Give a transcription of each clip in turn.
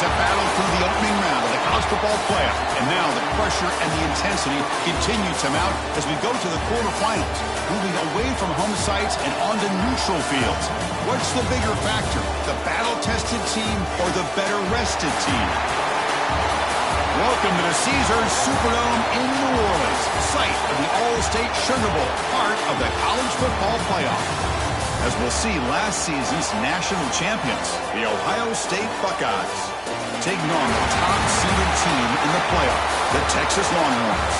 a battle through the opening round of the college football playoff. And now the pressure and the intensity continue to mount as we go to the quarterfinals, moving away from home sites and onto neutral fields. What's the bigger factor, the battle-tested team or the better-rested team? Welcome to the Caesars Superdome in New Orleans, site of the All-State Sugar Bowl, part of the college football playoff. As we'll see, last season's national champions, the Ohio State Buckeyes, taking on the top-seeded team in the playoff, the Texas Longhorns.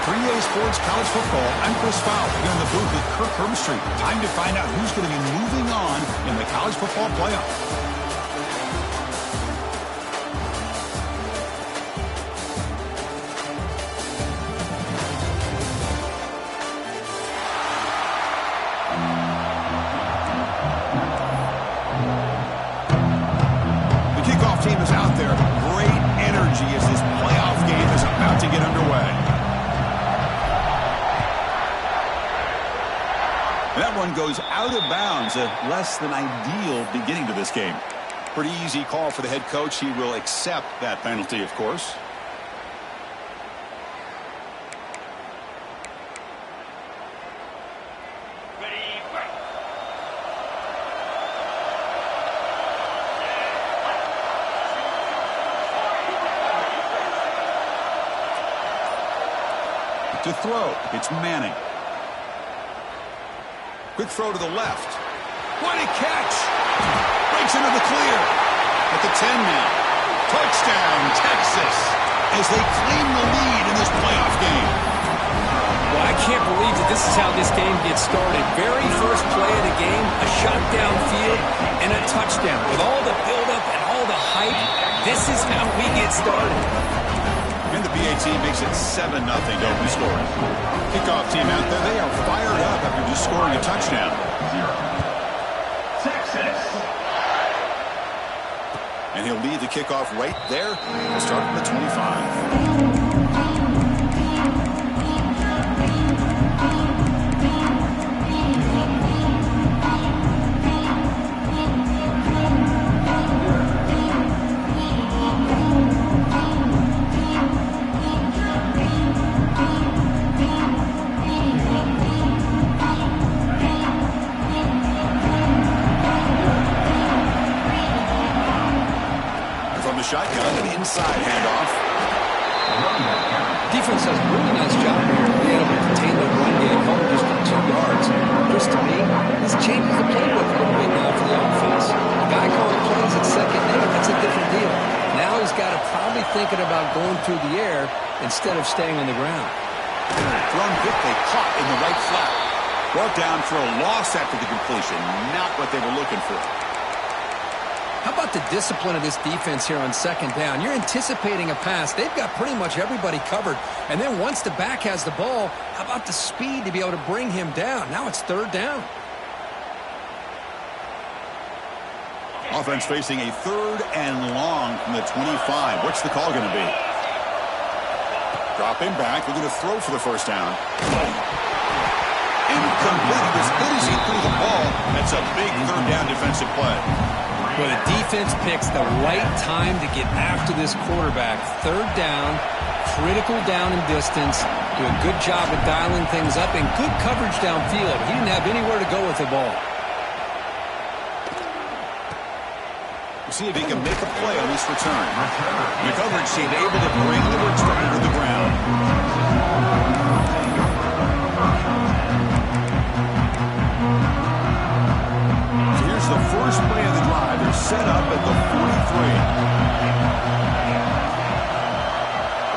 For EA Sports College Football, I'm Chris Fowler, here in the booth with Kirk Herbstreit. Time to find out who's going to be moving on in the college football playoff. Team is out there. Great energy as this playoff game is about to get underway. That one goes out of bounds. A less than ideal beginning to this game. Pretty easy call for the head coach. He will accept that penalty, of course. To throw, it's Manning. Quick throw to the left. What a catch! Breaks into the clear. At the 10 now. Touchdown, Texas, as they claim the lead in this playoff game. Well, I can't believe that this is how this game gets started. Very first play of the game, a shot downfield, and a touchdown. With all the buildup and all the hype, this is how we get started. And the BA team makes it 7-0 to open scoring. Kickoff team out there, they are fired up after just scoring a touchdown. Texas. And he'll lead the kickoff right there. We'll start from the 25. Shotgun and inside handoff. Defense does a really nice job here. Being able to contain the run game home just for 2 yards. Just to me, this changes the playbook a little bit now for the offense. The guy calling plays at second down, that's a different deal. Now he's got to probably thinking about going through the air instead of staying on the ground. Thrown quickly, caught in the right flat. Brought down for a loss after the completion. Not what they were looking for. How about the discipline of this defense here on second down? You're anticipating a pass. They've got pretty much everybody covered. And then once the back has the ball, how about the speed to be able to bring him down? Now it's third down. Offense facing a 3rd and long from the 25. What's the call going to be? Dropping back. They're going to throw for the first down. Incomplete. As good as he threw the ball, that's a big 3rd down defensive play. But the defense picks the right time to get after this quarterback. 3rd down, critical down and distance. Do a good job of dialing things up and good coverage downfield. He didn't have anywhere to go with the ball. We'll see if he can make a play on this return. The coverage team able to bring the return to the ground. The first play of the drive is set up at the 43.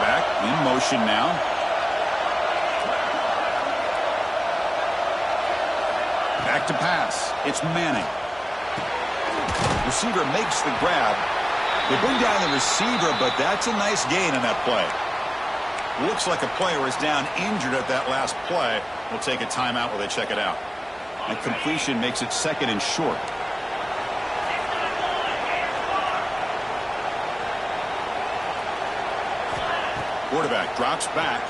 Back in motion now. Back to pass. It's Manning. Receiver makes the grab. They bring down the receiver, but that's a nice gain in that play. Looks like a player is down injured at that last play. We'll take a timeout while they check it out. And completion makes it 2nd and short. Quarterback drops back.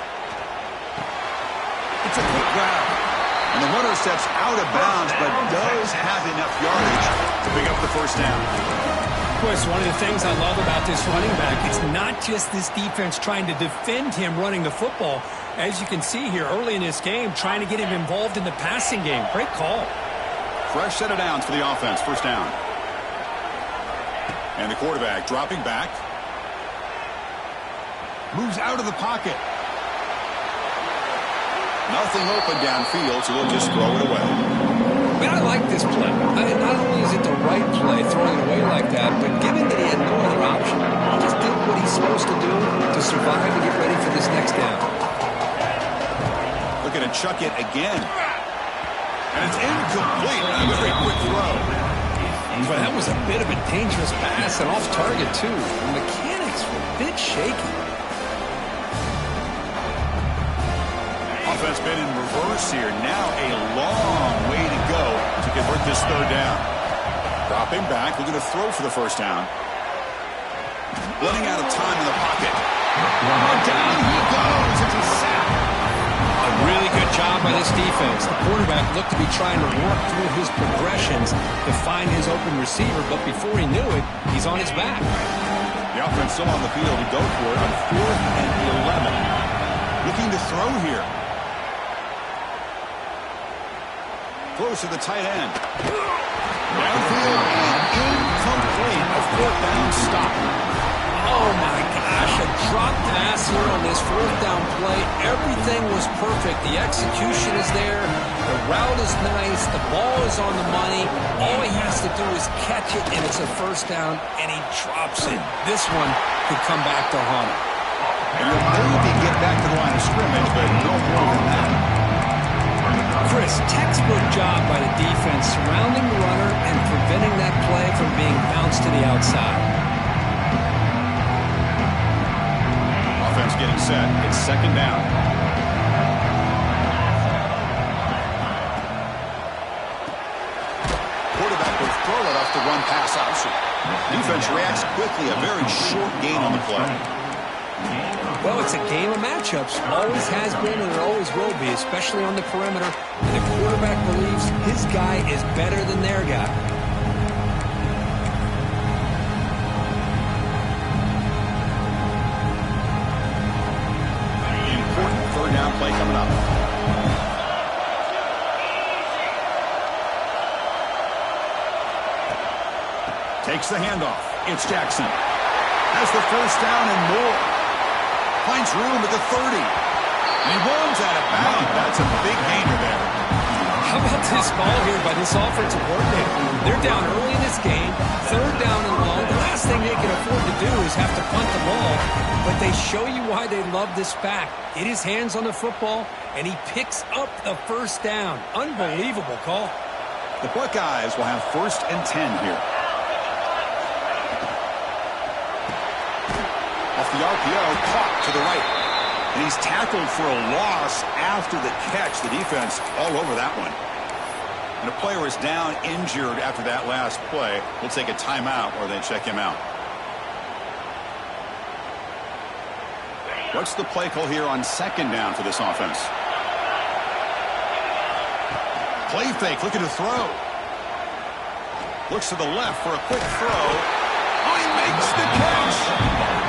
It's a quick grab. And the runner steps out of bounds, but does have enough yardage to pick up the first down. Chris, one of the things I love about this running back, it's not just this defense trying to defend him running the football. As you can see here early in this game, trying to get him involved in the passing game. Great call. Fresh set of downs for the offense. First down. And the quarterback dropping back. Moves out of the pocket. Nothing open downfield, so they'll just throw it away. Man, I like this play. Not only is it the right play, throwing it away like that, but given that he had no other option, he just did what he's supposed to do to survive and get ready for this next down. Looking to chuck it again. And it's incomplete. A very quick throw. But that was a bit of a dangerous pass and off target, too. The mechanics were a bit shaky. Offense been in reverse here. Now a long way to go to convert this third down. Dropping back, looking to throw for the first down. Running out of time in the pocket. Down he goes. It's a sack. A really good job by this defense. The quarterback looked to be trying to work through his progressions to find his open receiver, but before he knew it, he's on his back. The offense still on the field to go for it on 4th and 11. Looking to throw here. Throws to the tight end. Downfield and incomplete. A 4th down stop. Oh my gosh, a drop pass here on this 4th down play. Everything was perfect. The execution is there. The route is nice. The ball is on the money. All he has to do is catch it, and it's a first down, and he drops it. This one could come back to haunt him. And he'll maybe get back to the line of scrimmage, but no more than that. Chris, textbook job by the defense surrounding the runner and preventing that play from being bounced to the outside. Offense getting set. It's second down. Quarterback will throw it off the run pass option. Defense reacts quickly. A very short gain on the play. Well, it's a game of matchups. Always has been and it always will be, especially on the perimeter. And the quarterback believes his guy is better than their guy. Important third down play coming up. Takes the handoff. It's Jackson. Has the first down and more. Finds room at the 30. And he runs out of bounds. That's a big gainer there. How about this ball here by this offensive coordinator? They're down early in this game, 3rd down and long. The last thing they can afford to do is have to punt the ball. But they show you why they love this back. Get his hands on the football, and he picks up the first down. Unbelievable call. The Buckeyes will have 1st and 10 here. Off the RPO, caught to the right. And he's tackled for a loss after the catch. The defense all over that one. And a player is down injured after that last play. We'll take a timeout or they check him out. What's the play call here on 2nd down for this offense? Play fake, looking to throw. Looks to the left for a quick throw. Oh, he makes the catch.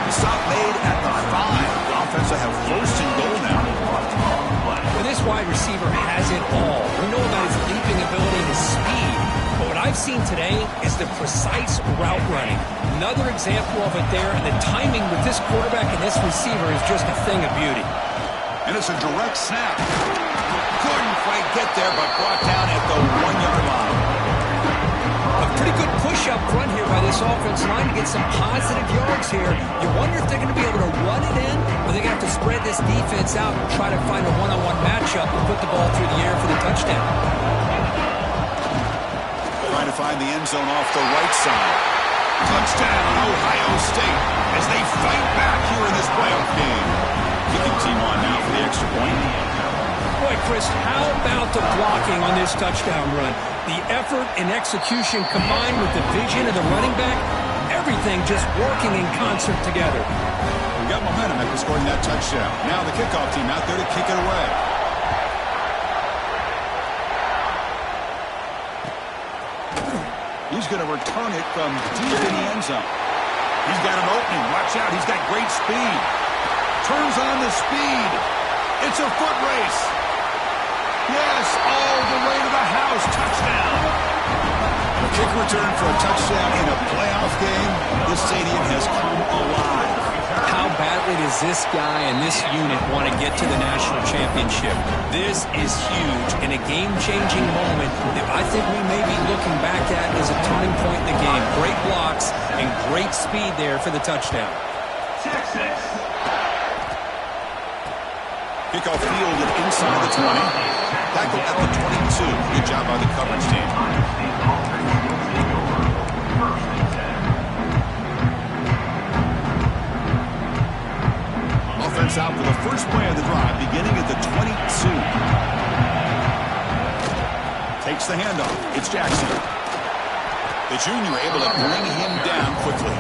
The stop made at the 5. The offense will have 1st and goal now. Well, this wide receiver has it all. We know about his leaping ability and his speed. But what I've seen today is the precise route running. Another example of it there, and the timing with this quarterback and this receiver is just a thing of beauty. And it's a direct snap. Couldn't quite get there, but brought down at the 1-yard line. A pretty good push up front here by this offensive line to get some positive yards here. You wonder if they're going to be able to run it in, or they're going to have to spread this defense out and try to find a one-on-one matchup and put the ball through the air for the touchdown. Trying to find the end zone off the right side. Touchdown, Ohio State, as they fight back here in this playoff game. Kicking team on now for the extra point. Boy, Chris, how about the blocking on this touchdown run? The effort and execution combined with the vision of the running back, everything just working in concert together. We got momentum after scoring that touchdown. Now the kickoff team out there to kick it away. He's going to return it from deep in the end zone. He's got an opening. Watch out. He's got great speed. Turns on the speed. It's a foot race. Yes, all the way to the house. Touchdown. A kick return for a touchdown in a playoff game. This stadium has come alive. How badly does this guy and this unit want to get to the national championship? This is huge and a game-changing moment that I think we may be looking back at as a turning point in the game. Great blocks and great speed there for the touchdown. Texas. Kickoff fielded inside the 20. Tackle at the 22. Good job by the coverage team. Offense out for the first play of the drive, beginning at the 22. Takes the handoff. It's Jackson. The junior able to bring him down quickly.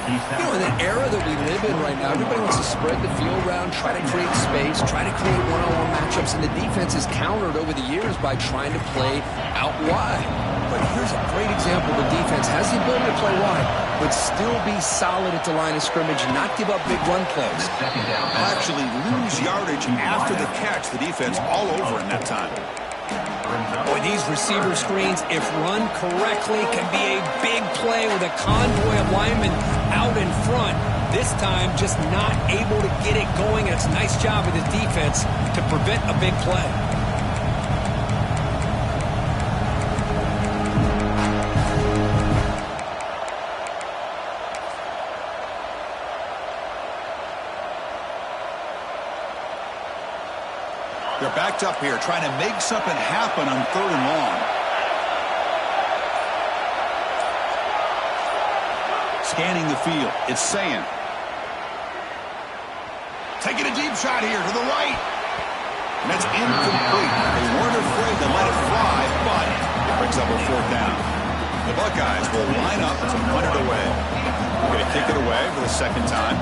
You know, in the era that we live in right now, everybody wants to spread the field around, try to create space, try to create one-on-one matchups, and the defense is countered over the years by trying to play out wide. But here's a great example. The defense has the ability to play wide, but still be solid at the line of scrimmage, not give up big run plays. Actually lose yardage after the catch. The defense all over in that time. Boy, these receiver screens, if run correctly, can be a big play with a convoy of linemen out in front. This time, just not able to get it going. It's a nice job of the defense to prevent a big play. They're backed up here, trying to make something happen on 3rd and long. Scanning the field, it's Sayan. Taking a deep shot here to the right. And that's incomplete. They weren't afraid to let it fly, but it brings up a 4th down. The Buckeyes will line up to punt it away. We're going to kick it away for the 2nd time.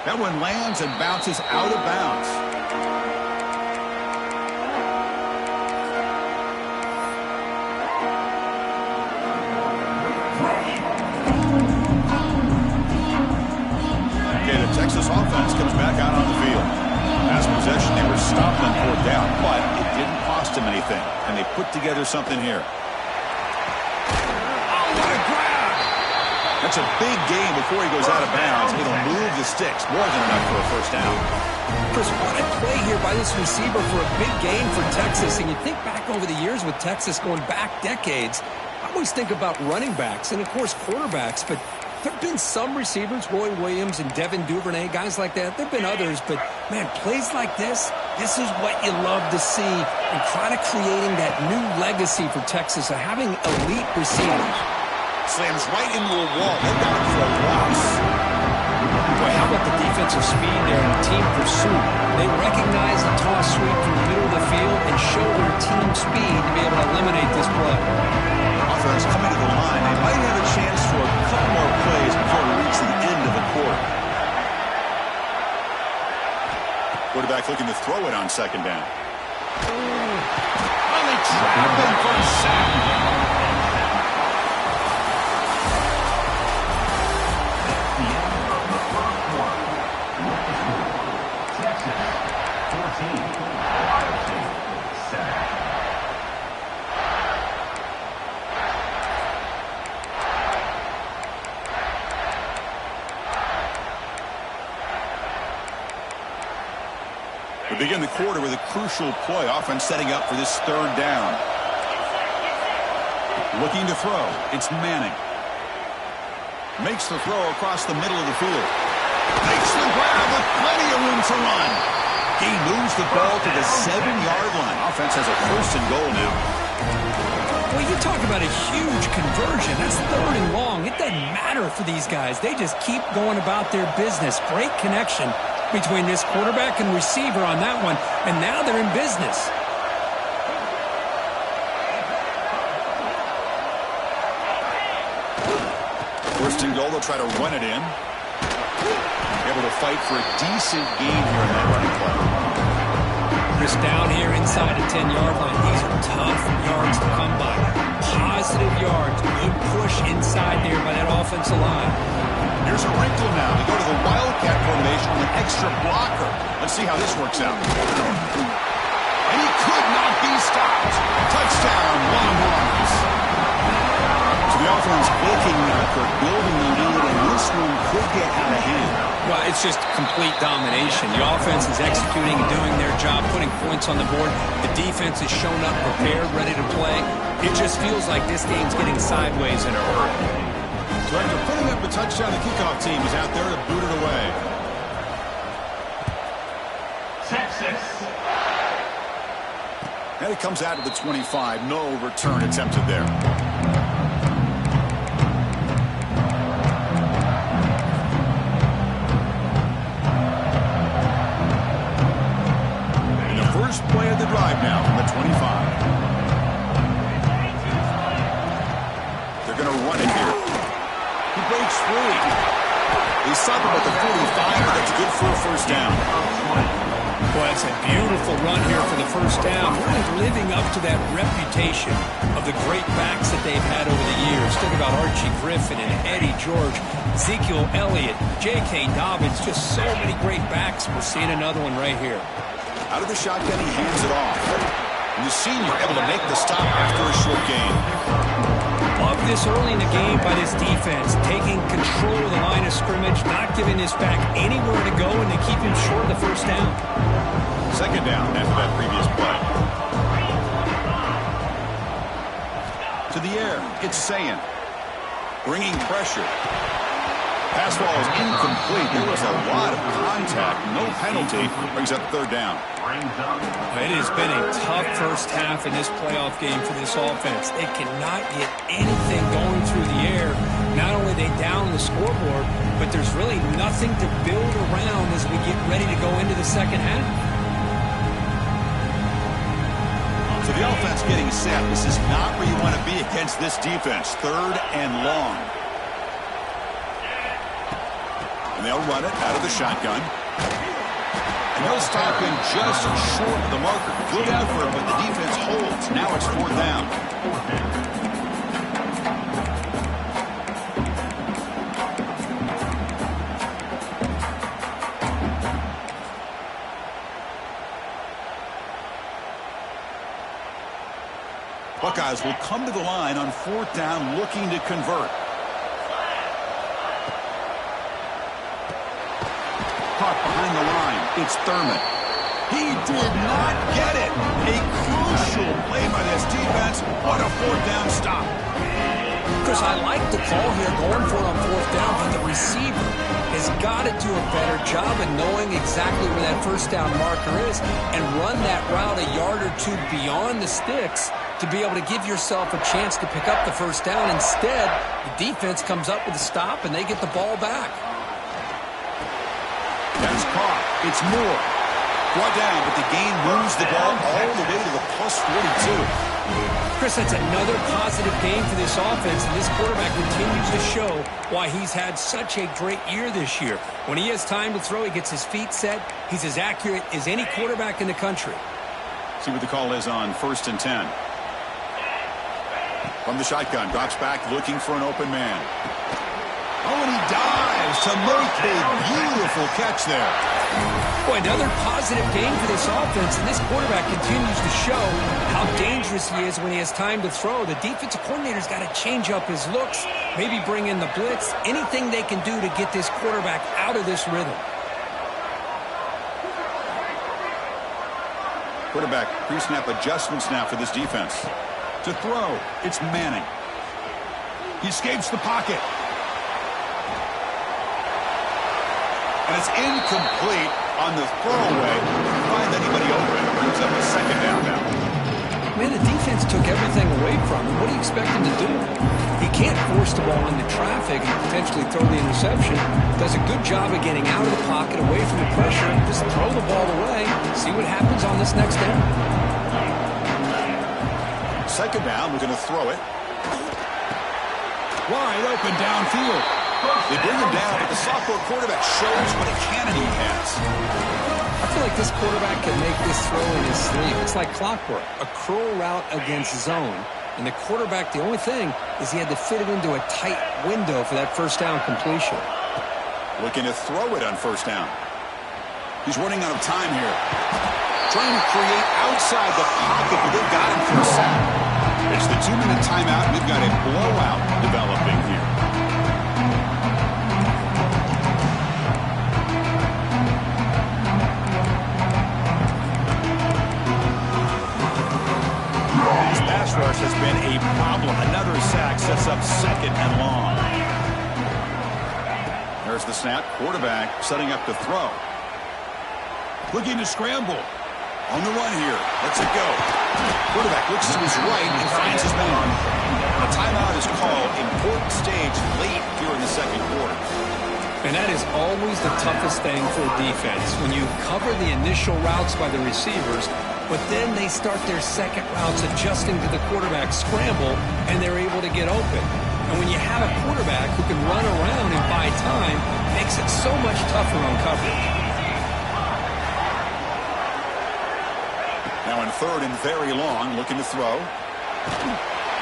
That one lands and bounces out of bounds. Okay, the Texas offense comes back out on the field. Last possession, they were stopped on 4th down, but it didn't cost them anything, and they put together something here. That's a big game before he goes out of bounds. It'll move the sticks. More than enough for a 1st down. Chris, what a play here by this receiver for a big game for Texas. And you think back over the years with Texas going back decades, I always think about running backs and, of course, quarterbacks. But there have been some receivers, Roy Williams and Devin Duvernay, guys like that. There have been others. But, man, plays like this is what you love to see. And kind of creating that new legacy for Texas of having elite receivers. Slams right into a wall. They're down for a loss. Boy, how about the defensive speed there and team pursuit? They recognize the toss sweep from the middle of the field and show their team speed to be able to eliminate this play. Offense coming to the line. They might have a chance for a couple more plays before we reach the end of the quarter. Quarterback looking to throw it on 2nd down. Oh, they trap him for a sack. We begin the quarter with a crucial play. Offense setting up for this 3rd down. Looking to throw. It's Manning. Makes the throw across the middle of the field. Makes the grab with plenty of room to run. He moves the ball to the 7-yard line. Offense has a 1st and goal now. Well, you talk about a huge conversion. That's 3rd and long. It doesn't matter for these guys. They just keep going about their business. Great connection between this quarterback and receiver on that one, and now they're in business. First and goal, they'll try to run it in. Able to fight for a decent gain here in that running play. Chris, down here inside the 10-yard line, these are tough yards to come by. Positive yards, good push inside there by that offensive line. Here's a wrinkle now. We go to the Wildcat formation with an extra blocker. Let's see how this works out. And he could not be stopped. Touchdown, Longhorns. So the offense looking for building the lead, and this one could get out of hand. Well, it's just complete domination. The offense is executing and doing their job, putting points on the board. The defense has shown up prepared, ready to play. It just feels like this game's getting sideways in a hurry. So after putting up a touchdown, the kickoff team is out there to boot it away. Texas. And it comes out to the 25. No return attempted there. And the first play of the drive now from the 25. They're going to run it here. He breaks free. He's stopped him at the 45, but that's good for a first down. Boy, it's a beautiful run here for the first down. Really living up to that reputation of the great backs that they've had over the years. Think about Archie Griffin and Eddie George, Ezekiel Elliott, J.K. Dobbins, just so many great backs. We're seeing another one right here. Out of the shotgun, he hands it off. And the senior able to make the stop after a short gain. Love this early in the game by this defense, taking control of the line of scrimmage, not giving this back anywhere to go, and they keep him short of the first down. Second down after that previous play. To the air, it's Sayin. Bringing pressure. Pass ball is incomplete. There was a lot of contact. No penalty. Brings up third down. It has been a tough first half in this playoff game for this offense. They cannot get anything going through the air. Not only are they down the scoreboard, but there's really nothing to build around as we get ready to go into the second half. So the offense getting set. This is not where you want to be against this defense. Third and long. And they'll run it out of the shotgun. And they'll stop him just short of the marker. Good effort, but the defense holds. Now it's fourth down. Buckeyes will come to the line on fourth down looking to convert. Caught behind the line. It's Thurman. He did not get it. A crucial play by this defense. What a fourth down stop. Chris, I like the call here going for it on fourth down, but the receiver has got to do a better job of knowing exactly where that first down marker is and run that route a yard or two beyond the sticks to be able to give yourself a chance to pick up the first down. Instead, the defense comes up with a stop and they get the ball back. That's caught. It's Moore. Brought down, but the gain moves the ball all the way to the plus 42. Chris, that's another positive game for this offense, and this quarterback continues to show why he's had such a great year this year. When he has time to throw, he gets his feet set. He's as accurate as any quarterback in the country. See what the call is on 1st and 10. From the shotgun, drops back looking for an open man. Oh, and he dives to make a beautiful catch there. Boy, another positive game for this offense, and this quarterback continues to show how dangerous he is when he has time to throw. The defensive coordinator's got to change up his looks, maybe bring in the blitz, anything they can do to get this quarterback out of this rhythm. Quarterback pre-snap adjustments now for this defense. To throw, it's Manning. He escapes the pocket. And it's incomplete on the throwaway. Can't find anybody open. Brings up a second down now. Man, the defense took everything away from him. What do you expect him to do? He can't force the ball into traffic and potentially throw the interception. Does a good job of getting out of the pocket, away from the pressure. Just throw the ball away. See what happens on this next down. Second down, we're going to throw it. Wide open downfield. They bring him down, but the sophomore quarterback shows what a cannon he has. I feel like this quarterback can make this throw in his sleep. It's like clockwork, a curl route against zone. And the quarterback, the only thing is he had to fit it into a tight window for that first down completion. Looking to throw it on first down. He's running out of time here. Trying to create outside the pocket, but they've got him for a sack. It's the 2-minute timeout. We've got a blowout developing here. This pass rush has been a problem. Another sack sets up second and long. There's the snap. Quarterback setting up to throw. Looking to scramble. On the run here. Lets it go. Quarterback looks to his right and finds his man. A timeout is called. Important stage late here in the second quarter. And that is always the toughest thing for a defense. When you cover the initial routes by the receivers, but then they start their second routes adjusting to the quarterback scramble, and they're able to get open. And when you have a quarterback who can run around and buy time, it makes it so much tougher on coverage. Now in third and very long, looking to throw.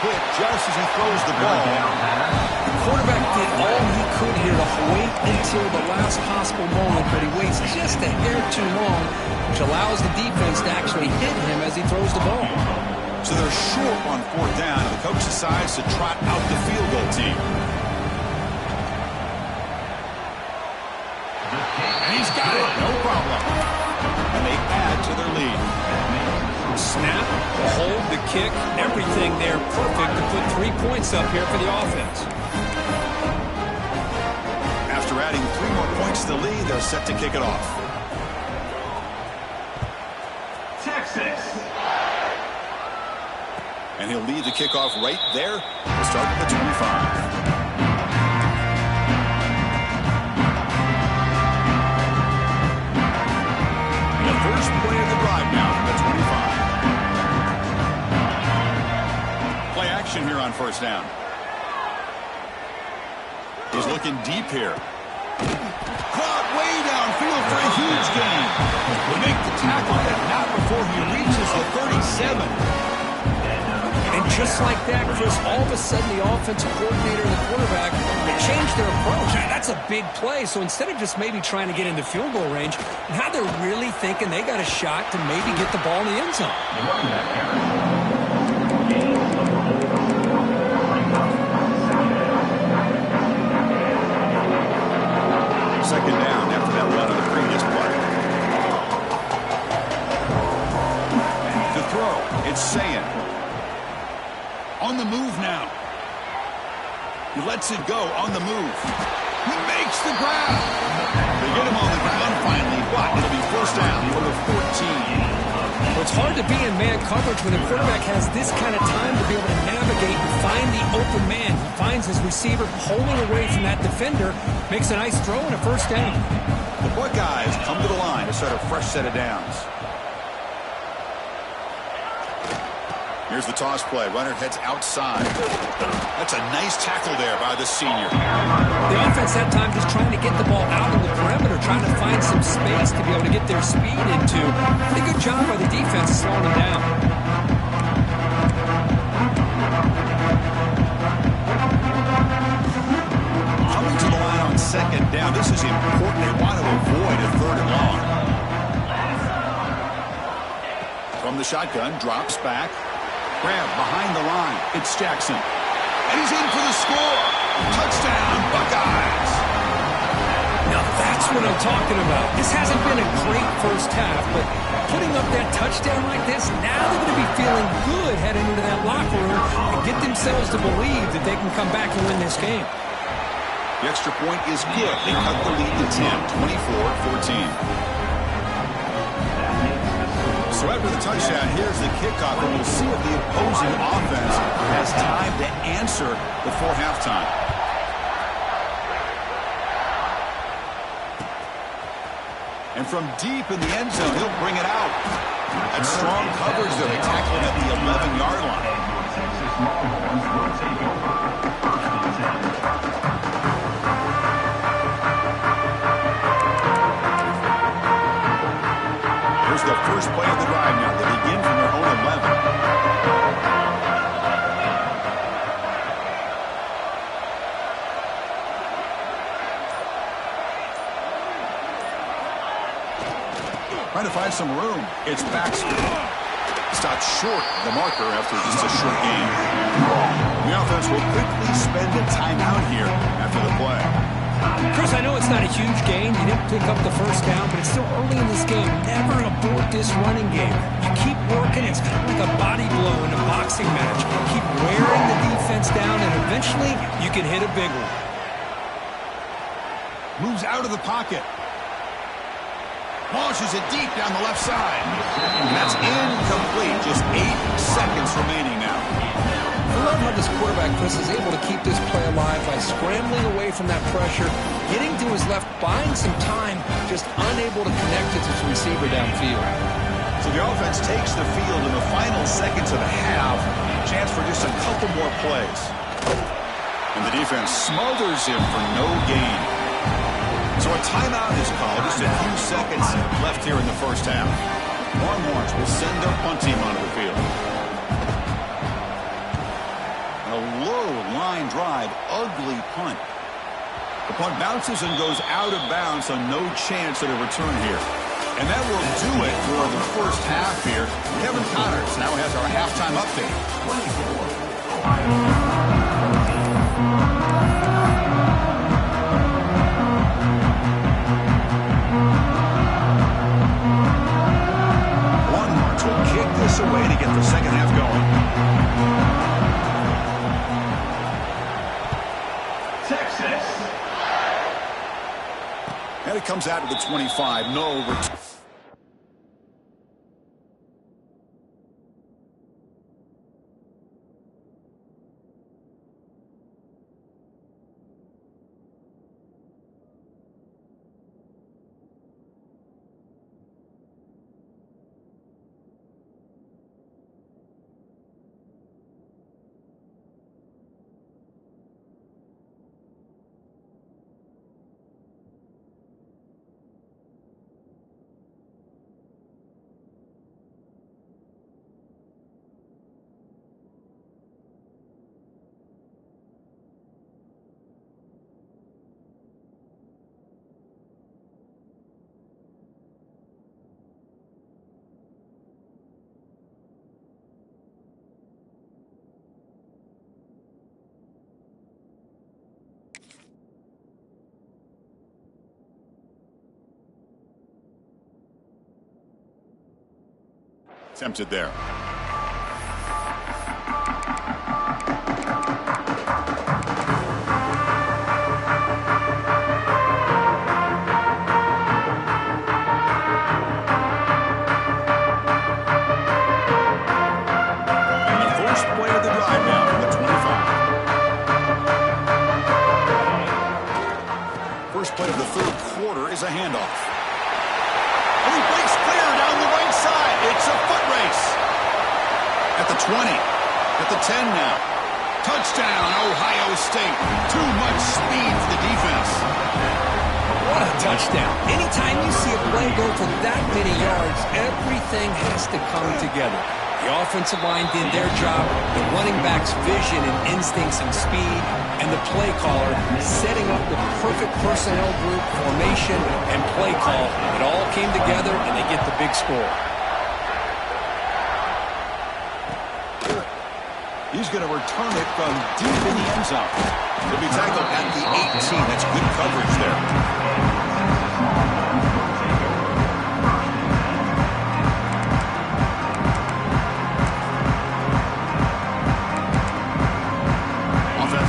Hit just as he throws the ball. The quarterback did all he could here to wait until the last possible moment, but he waits just a hair too long, which allows the defense to actually hit him as he throws the ball. So they're short on fourth down, and the coach decides to trot out the field goal team. And he's got it, no problem. And they add to their lead. Snap, the hold, the kick, everything there perfect to put 3 points up here for the offense. After adding 3 more points to the lead, they're set to kick it off. Texas. And he'll lead the kickoff right there. We'll start at the 25. The first play of the drive now from the 25. Play action here on first down. He's looking deep here. Caught way downfield for a huge gain. We make the tackle, but not before he reaches the 37. And just like that, Chris, all of a sudden the offensive coordinator and the quarterback, they changed their approach. That's a big play. So instead of just maybe trying to get into field goal range, now they're really thinking they got a shot to maybe get the ball in the end zone. Second down after that run of the previous play. To throw, it's Sayin. On the move now. He lets it go on the move. He makes the grab. They get him on the ground finally, but it'll be first down for the 14. Well, it's hard to be in man coverage when a quarterback has this kind of time to be able to navigate and find the open man. He finds his receiver pulling away from that defender, makes a nice throw and a first down. The Buckeyes come to the line to start a fresh set of downs. Here's the toss play. Runner heads outside. That's a nice tackle there by the senior. The offense that time just trying to get the ball out on the perimeter, trying to find some space to be able to get their speed into. Pretty good job by the defense slowing them down. Coming to the line on second down. This is important. They want to avoid a third and long. From the shotgun, drops back. Grab behind the line. It's Jackson. And he's in for the score. Touchdown, Buckeyes. Now that's what I'm talking about. This hasn't been a great first half, but putting up that touchdown like this, now they're going to be feeling good heading into that locker room and get themselves to believe that they can come back and win this game. The extra point is good. They cut the lead to 10, 24-14. So after the touchdown, here's the kickoff, and we'll see if the opposing offense has time to answer before halftime. And from deep in the end zone, he'll bring it out. That's strong coverage there. They tackle him at the 11-yard line. Trying to find some room. It's back. Stopped short of the marker after just a short game. The offense will quickly spend a timeout here after the play. Chris, I know it's not a huge gain. You didn't pick up the first down, but it's still early in this game. Never abort this running game. You keep working. It's kind of like a body blow in a boxing match. Keep wearing the defense down, and eventually you can hit a big one. Moves out of the pocket. Launches it deep down the left side. And that's incomplete. Just 8 seconds remaining now. I love how this quarterback, Chris, is able to keep this play alive by scrambling away from that pressure, getting to his left, buying some time, just unable to connect it to his receiver downfield. So the offense takes the field in the final seconds of the half. Chance for just a couple more plays. And the defense smothers him for no gain. So a timeout is called. Just a few seconds left here in the first half. Longhorns will send their punt team onto the field. A low line drive, ugly punt. The punt bounces and goes out of bounds, so no chance at a return here. And that will do it for the first half here. Kevin Connors now has our halftime update. Longhorns will kick this away to get the second half going. And it comes out to the 25. No return. Attempted there. First play of the third quarter is a handoff. And he breaks clear down the right side. It's a foot race. At the 20. At the 10 now. Touchdown, Ohio State. Too much speed for the defense. What a touchdown. Anytime you see a play go for that many yards, everything has to come together. The offensive line did their job, the running back's vision and instincts and speed, and the play caller setting up the perfect personnel group, formation, and play call. It all came together, and they get the big score. He's going to return it from deep in the end zone. He'll be tackled at the 18. That's good coverage there.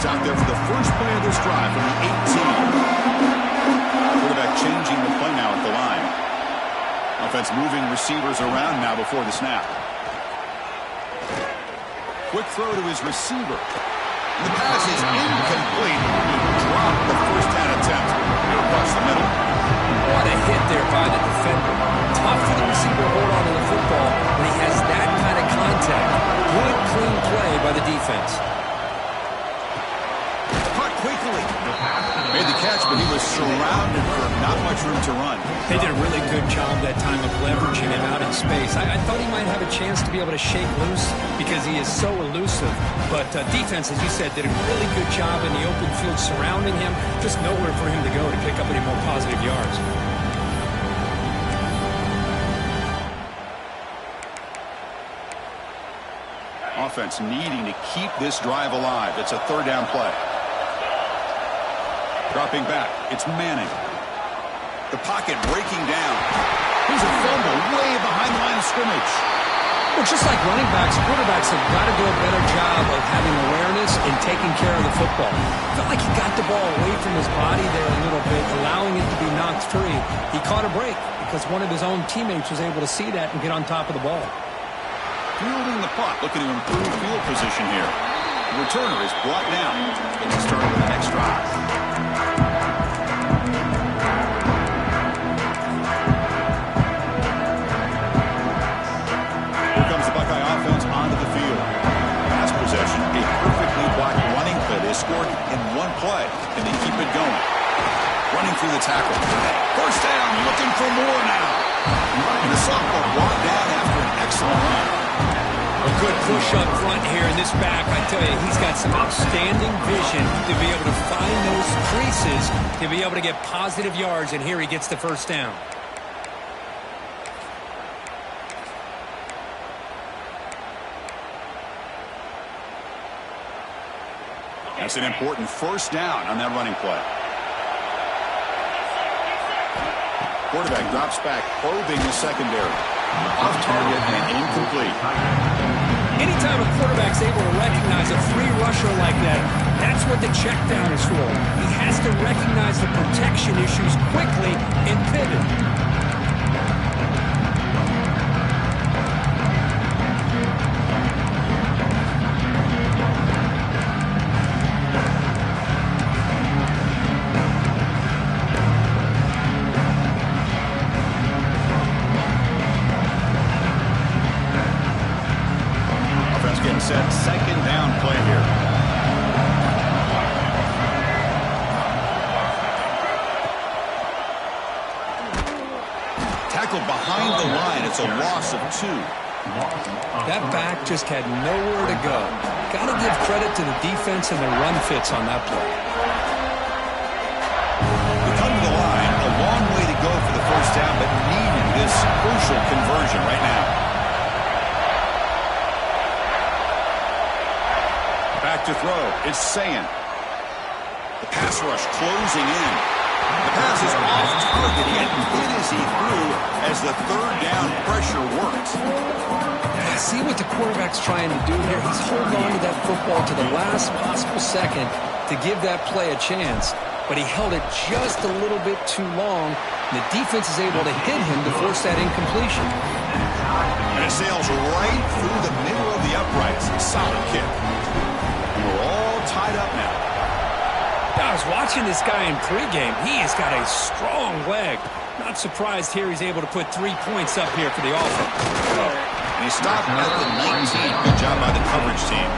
Out there for the first play of this drive from the 18. Quarterback changing the play now at the line. Offense moving receivers around now before the snap. Quick throw to his receiver. The pass is incomplete. He dropped the first down attempt across the middle. What a hit there by the defender. Tough for the receiver to hold on to the football when he has that kind of contact. Good, clean play by the defense. Quickly made the catch, but he was surrounded for not much room to run. They did a really good job that time of leveraging him out in space. I thought he might have a chance to be able to shake loose because he is so elusive. But defense, as you said, did a really good job in the open field surrounding him. Just nowhere for him to go to pick up any more positive yards. offense needing to keep this drive alive. It's a third down play. Dropping back, it's Manning. The pocket breaking down. Here's a fumble way behind the line of scrimmage. Well, just like running backs, quarterbacks have got to do a better job of having awareness and taking care of the football. Felt like he got the ball away from his body there a little bit, allowing it to be knocked free. He caught a break because one of his own teammates was able to see that and get on top of the ball. Fielding the punt, looking to improve field position here. The returner is brought down. Gets to start with the next drive. Here comes the Buckeye offense onto the field. Last possession, a perfectly blocked running play. They scored in one play, and they keep it going. Running through the tackle. First down, looking for more now. And the sophomore brought down after an excellent run. A good push up front here in this back. I tell you, he's got some outstanding vision to be able to find those creases, to be able to get positive yards, and here he gets the first down. That's an important first down on that running play. Quarterback drops back, probing the secondary. Off target and incomplete. Anytime a quarterback's able to recognize a free rusher like that, that's what the check down is for. He has to recognize the protection issues quickly and pivot. Set second down play here. Tackled behind the line. It's a loss of 2. That back just had nowhere to go. Got to give credit to the defense and the run fits on that play. We come to the line. A long way to go for the first down, but needing this crucial conversion right now. Back to throw. It's Sayan. The pass rush closing in. The pass is off target, yet good as he threw as the third down pressure works. See what the quarterback's trying to do here. He's holding on to that football to the last possible second to give that play a chance, but he held it just a little bit too long. The defense is able to hit him to force that incompletion. And it sails right through the middle of the uprights. Solid kick. We're all tied up now. I was watching this guy in pregame. He has got a strong leg. Not surprised here he's able to put 3 points up here for the offense. And he stopped at the 19. Good job by the coverage team.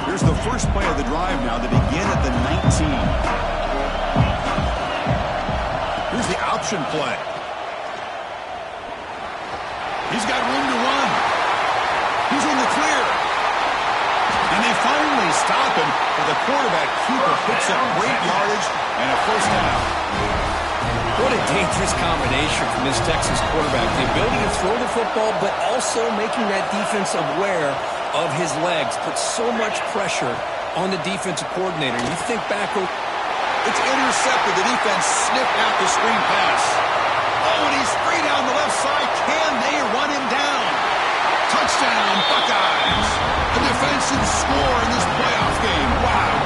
Here's the first play of the drive now. They begin at the 19. Here's the option play. He's got room to run. He's in the clear. And they finally stop him, but the quarterback keeper picks up great yardage and a first down. What a dangerous combination from this Texas quarterback. The ability to throw the football, but also making that defense aware of his legs. Puts so much pressure on the defensive coordinator. You think back... It's intercepted. The defense sniffed out the screen pass. Oh, and he's free down the left side. Can they run him down? Touchdown, Buckeyes. A defensive score in this playoff game. Wow.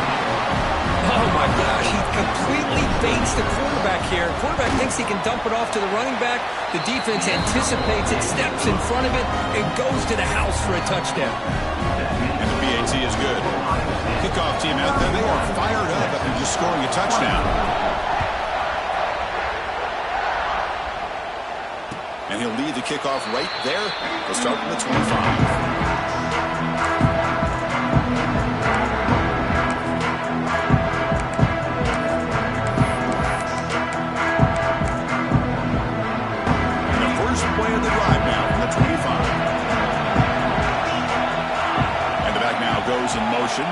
Oh, my gosh. He completely baits the quarterback here. Quarterback thinks he can dump it off to the running back. The defense anticipates it, steps in front of it, and goes to the house for a touchdown. And the BAT is good. Kickoff team out there, they are fired up after just scoring a touchdown. And he'll lead the kickoff right there. They'll start from the 25. Play of the drive now from the 25. And the back now goes in motion.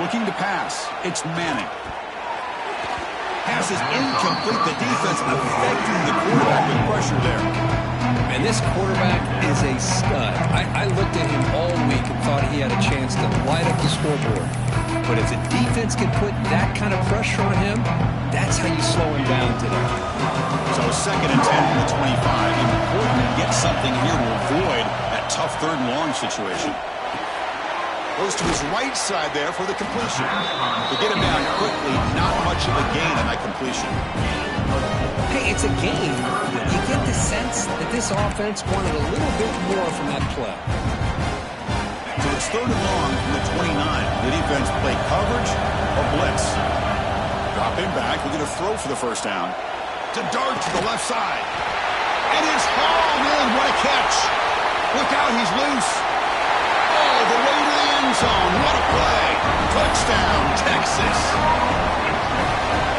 Looking to pass. It's Manning. Pass is incomplete. The defense affecting the quarterback with pressure there. And this quarterback is a stud. I looked at him all week and thought he had a chance to light up the scoreboard. But if the defense can put that kind of pressure on him, that's how you slow him down today. So 2nd and 10 from the 25. Important to get something here to avoid that tough 3rd and long situation. Goes to his right side there for the completion. To get him down quickly, not much of a gain on that completion. Hey, it's a game, but you get the sense that this offense wanted a little bit more from that play. So it's 3rd and long from the 29. The defense play coverage or blitz. Dropping back, we're going to throw for the 1st down. To dart to the left side. And it's hauled in. What a catch. Look out, he's loose. Oh, the way to the end zone. What a play. Touchdown, Texas.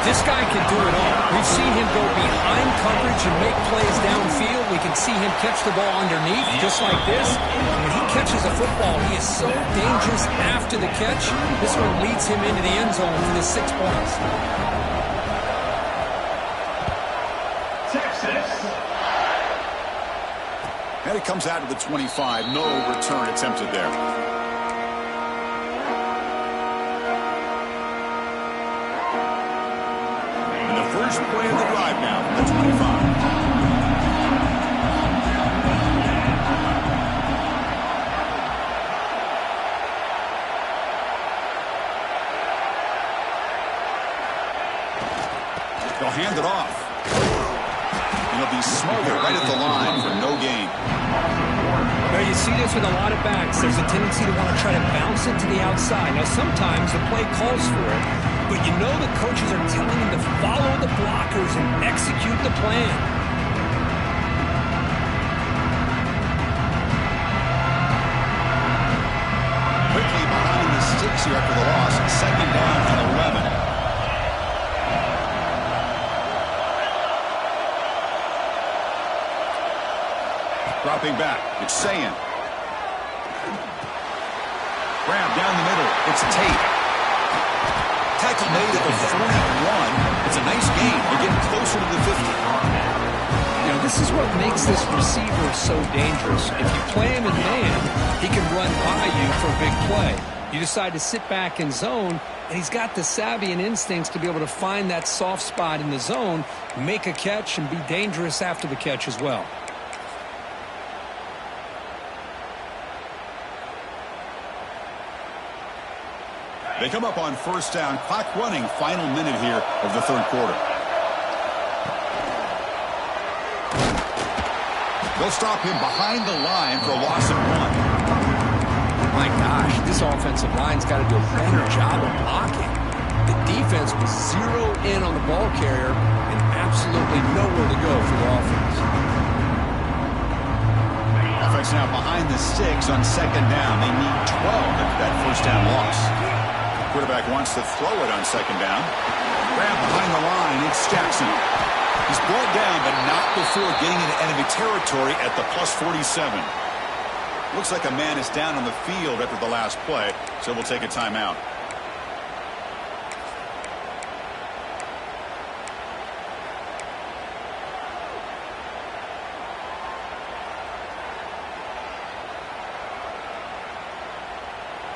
This guy can do it all. We've seen him go behind coverage and make plays downfield. We can see him catch the ball underneath, just like this. When he catches a football, he is so dangerous after the catch. This one leads him into the end zone for the 6 points. Texas. And it comes out to the 25. No return attempted there. And the first play of the drive now from the 25. They'll hand it off. And he'll be smothered right at the line for no gain. Well, you see this with a lot of backs. There's a tendency to want to try to bounce it to the outside. Now, sometimes the play calls for it, but you know the coaches are telling them to follow the blockers and execute the plan. Quickly behind the sticks here after the loss. 2nd down and 11. Dropping back. It's Sayin. Grab down the middle. It's Tate. Tackle made at the 41. It's a nice gain. They're getting closer to the 50. You know, this is what makes this receiver so dangerous. If you play him in man, he can run by you for a big play. You decide to sit back in zone, and he's got the savvy and instincts to be able to find that soft spot in the zone, make a catch, and be dangerous after the catch as well. They come up on 1st down. Clock running. Final minute here of the 3rd quarter. They'll stop him behind the line for a loss of 1. My gosh, this offensive line's got to do a better job of blocking. The defense was zero in on the ball carrier and absolutely nowhere to go for the offense. Offense now behind the sticks on 2nd down. They need 12 after that 1st down loss. Quarterback wants to throw it on 2nd down. Grab behind the line. It's Jackson. He's brought down, but not before getting into enemy territory at the +47. Looks like a man is down on the field after the last play, so we'll take a timeout.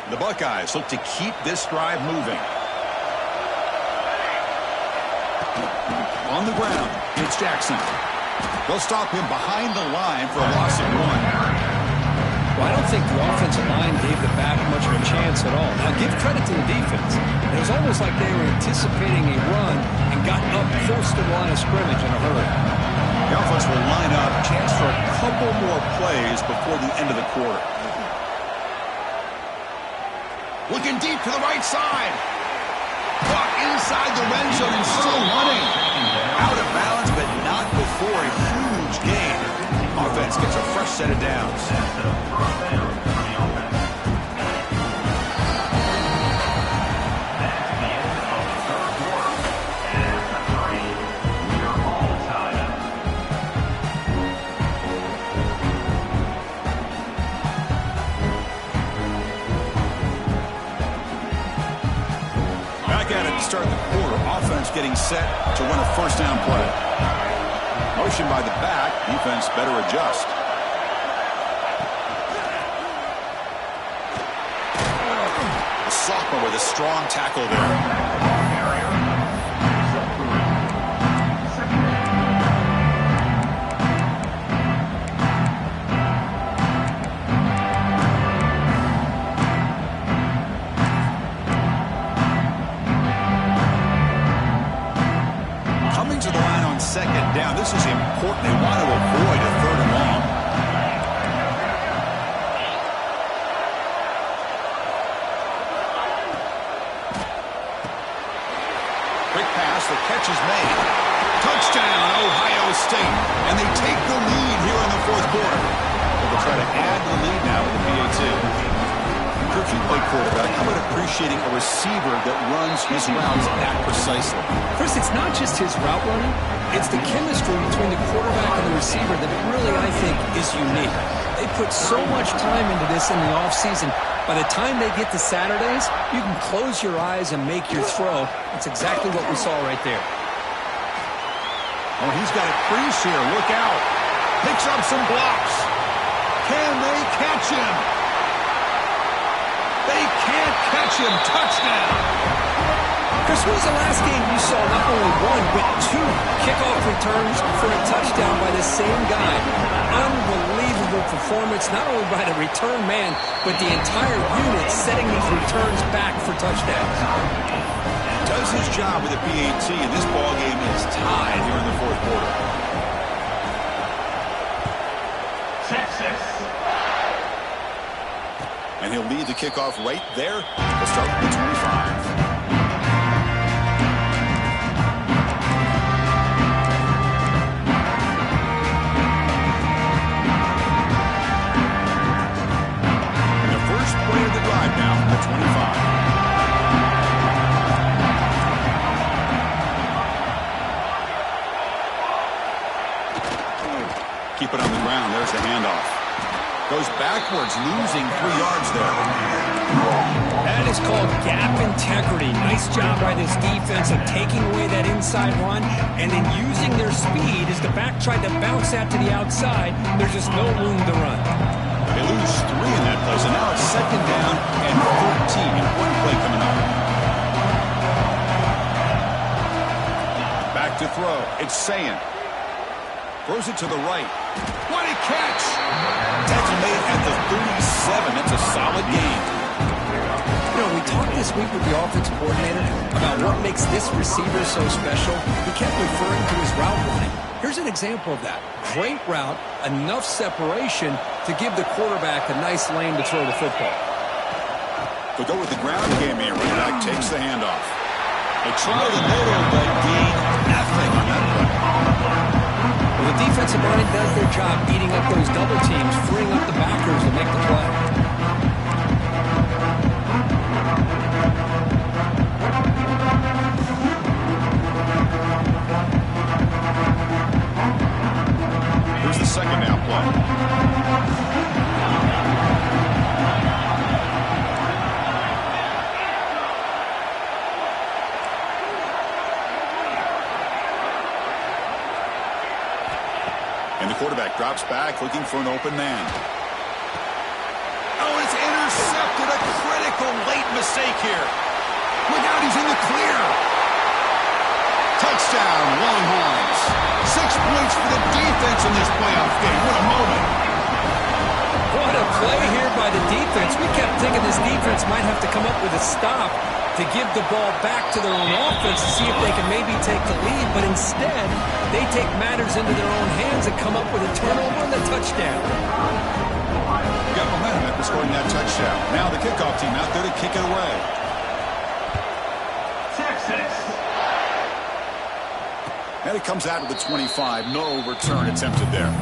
The Buckeyes look to keep this drive moving. On the ground, it's Jackson. They'll stop him behind the line for a loss of 1. Well, I don't think the offensive line gave the back much of a chance at all. Now, give credit to the defense. It was almost like they were anticipating a run and got up close to the line of scrimmage in a hurry. The offense will line up, chance for a couple more plays before the end of the quarter. Looking deep to the right side. Caught inside the red zone and still running. Out of bounds, but not before a huge gain. Offense gets a fresh set of downs. getting set to run a first down play. Motion by the back. Defense better adjust. The sophomore with a strong tackle there. Second down. This is important. They want to avoid a third and long. Quick pass. The catch is made. Touchdown, Ohio State. And they take the lead here in the fourth quarter. They'll try to add to the lead now with the PAT. If you play quarterback, how about appreciating a receiver that runs his routes that precisely? Chris, it's not just his route running. It's the chemistry between the quarterback and the receiver that really, I think, is unique. They put so much time into this in the offseason. By the time they get to Saturdays, you can close your eyes and make your throw. That's exactly what we saw right there. Oh, he's got a crease here. Look out. Picks up some blocks. Can they catch him? They can't catch him. Touchdown. Chris, when was the last game you saw not only one, but two kickoff returns for a touchdown by the same guy? Unbelievable performance, not only by the return man, but the entire unit setting these returns back for touchdowns. Does his job with the PAT, and this ball game is tied here in the fourth quarter. Texas. And he'll lead the kickoff right there. He'll start with the 25. And the first play of the drive now, the 25. Keep it on the ground. There's the handoff. Goes backwards, losing 3 yards there. That is called gap integrity. Nice job by this defense of taking away that inside run and then using their speed as the back tried to bounce that to the outside. There's just no room to run. They lose 3 in that play, so now it's second down and 13. One play coming up. Back to throw. It's Sayin. Throws it to the right. What a catch! Tackle made at the 37. That's a solid game. You know, we talked this week with the offensive coordinator about what makes this receiver so special. He kept referring to his route running. Here's an example of that. Great route, enough separation to give the quarterback a nice lane to throw the football. They'll go with the ground game here. Running back takes the handoff. They try the middle, but gain nothing on that play. The defensive line does their job eating up those double teams, freeing up the backers to make the play. Here's the second down play. And the quarterback drops back, looking for an open man. Oh, it's intercepted. A critical late mistake here. Look out, he's in the clear. Touchdown, Longhorns. 6 points for the defense in this playoff game. What a moment. What a play here by the defense. We kept thinking this defense might have to come up with a stop to give the ball back to their own offense to see if they can maybe take the lead, but instead, they take matters into their own hands and come up with a turnover and a touchdown. Got momentum after scoring that touchdown. Now the kickoff team out there to kick it away. Texas. And it comes out of the 25. No return attempted there.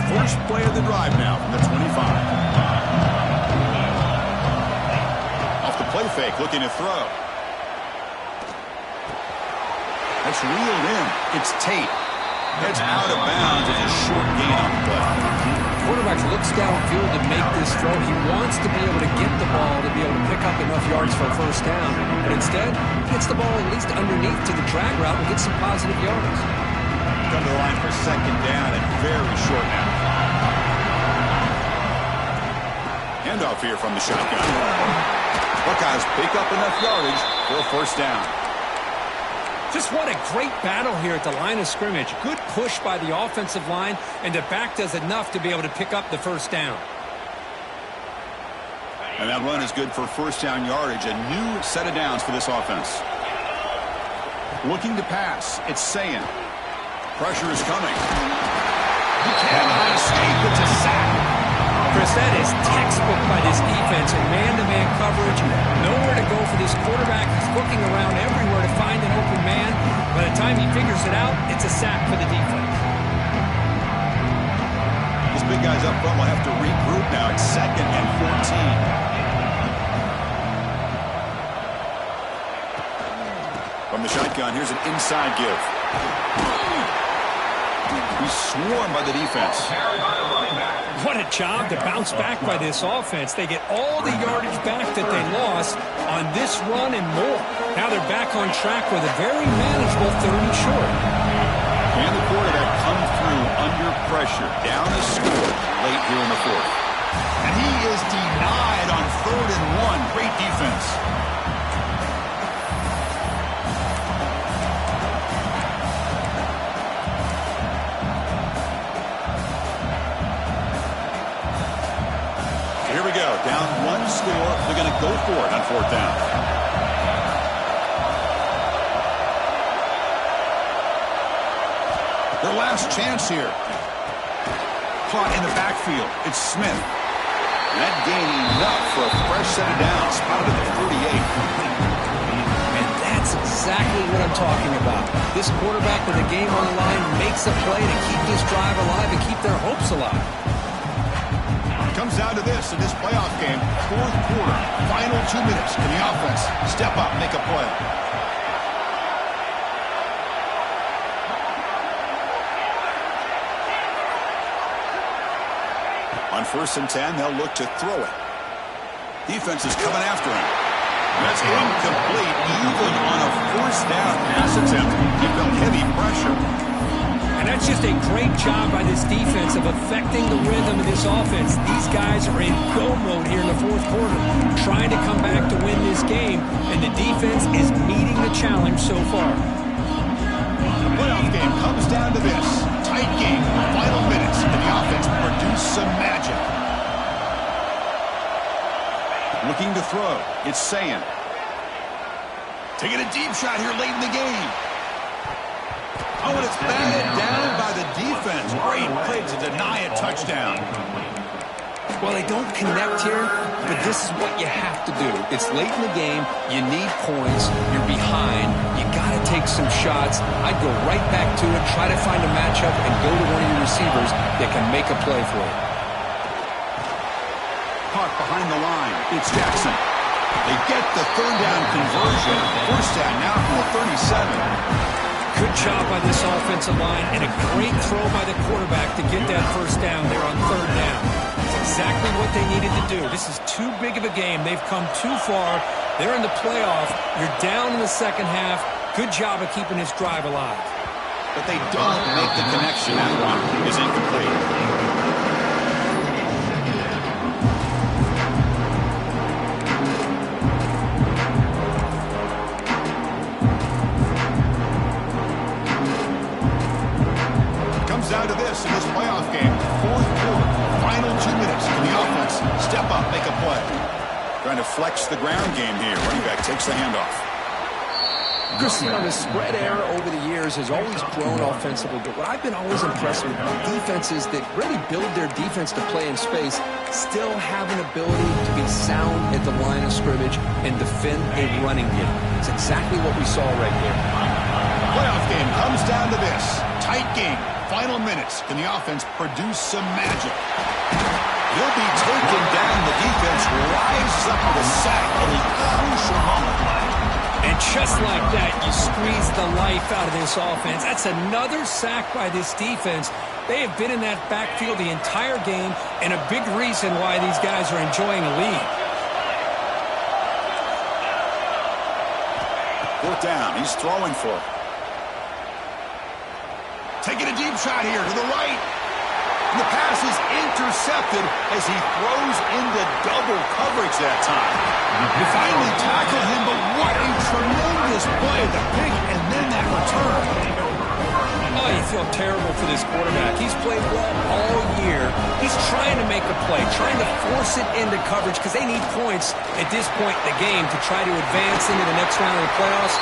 First play of the drive now from the 25. Off the play fake, looking to throw. That's reeled in. It's Tate. That's out of bounds. It's a short gain on the play. quarterback looks downfield to make this throw. He wants to be able to get the ball to be able to pick up enough yards for a first down. But instead, he gets the ball at least underneath to the drag route and gets some positive yards. Come to the line for second down and very short now. Handoff here from the shotgun. Buckeyes pick up enough yardage for a first down. Just what a great battle here at the line of scrimmage. Good push by the offensive line, and the back does enough to be able to pick up the first down. And that run is good for first down yardage. A new set of downs for this offense. Looking to pass. It's Sayin. Pressure is coming. He cannot escape. It's a sack. Chris, that is textbook by this defense in man-to-man coverage. Nowhere to go for this quarterback. He's looking around everywhere to find an open man. By the time he figures it out, it's a sack for the defense. These big guys up front will have to regroup now. It's 2nd and 14. From the shotgun, here's an inside give. He's swarmed by the defense. What a job to bounce back by this offense. They get all the yardage back that they lost on this run and more. Now they're back on track with a very manageable 30 short. And the quarterback comes through under pressure. Down a score late here in the 4th. And he is denied on 3rd and 1. Great defense. Here we go. Down 1 score. They're going to go for it on 4th down. Their last chance here. Caught in the backfield. It's Smith. And that gain enough for a fresh set of downs. Spotted at the 48. And that's exactly what I'm talking about. This quarterback with a game on the line makes a play to keep this drive alive and keep their hopes alive. Comes down to this in this playoff game. 4th quarter. Final 2 minutes. Can the offense step up, make a play? On 1st and 10, they'll look to throw it. Defense is coming after him. That's incomplete. Even on a 4th down pass attempt, he felt heavy pressure. And that's just a great job by this defense of affecting the rhythm of this offense. These guys are in go mode here in the 4th quarter, trying to come back to win this game, and the defense is meeting the challenge so far. The playoff game comes down to this. Tight game, final minutes, and the offense produce some magic. Looking to throw. It's Sayin. Taking a deep shot here late in the game. Oh, and it's batted down by the defense. Great play to deny a touchdown. Well, they don't connect here, but this is what you have to do. It's late in the game. You need points. You're behind. You got to take some shots. I'd go right back to it, try to find a matchup, and go to one of your receivers that can make a play for you. Caught behind the line. It's Jackson. They get the 3rd down conversion. First down now from the 37. Good job by this offensive line and a great throw by the quarterback to get that first down there on 3rd down. It's exactly what they needed to do. This is too big of a game. They've come too far. They're in the playoff. You're down in the 2nd half. Good job of keeping this drive alive. But they don't make the connection. That one is incomplete. Down to this in this playoff game. 4th quarter. Final 2 minutes. Can the offense step up, make a play? Trying to flex the ground game here. Running back takes the handoff. Chris, you know, the spread error over the years has always grown offensively, but what I've been always impressed with defenses that really build their defense to play in space still have an ability to be sound at the line of scrimmage and defend a running game. It's exactly what we saw right here. Playoff game comes down to this. Tight game. Final minutes. Can the offense produce some magic? He'll be taken down. The defense rises up with a sack at a crucial moment. And just like that, you squeeze the life out of this offense. That's another sack by this defense. They have been in that backfield the entire game, and a big reason why these guys are enjoying a lead. Fourth down. He's throwing for it. Taking a deep shot here to the right. And the pass is intercepted as he throws into double coverage that time. He finally tackled him, but what a tremendous play. The pick and then that return. Oh, you feel terrible for this quarterback. He's played well all year. He's trying to make a play, trying to force it into coverage because they need points at this point in the game to try to advance into the next round of the playoffs.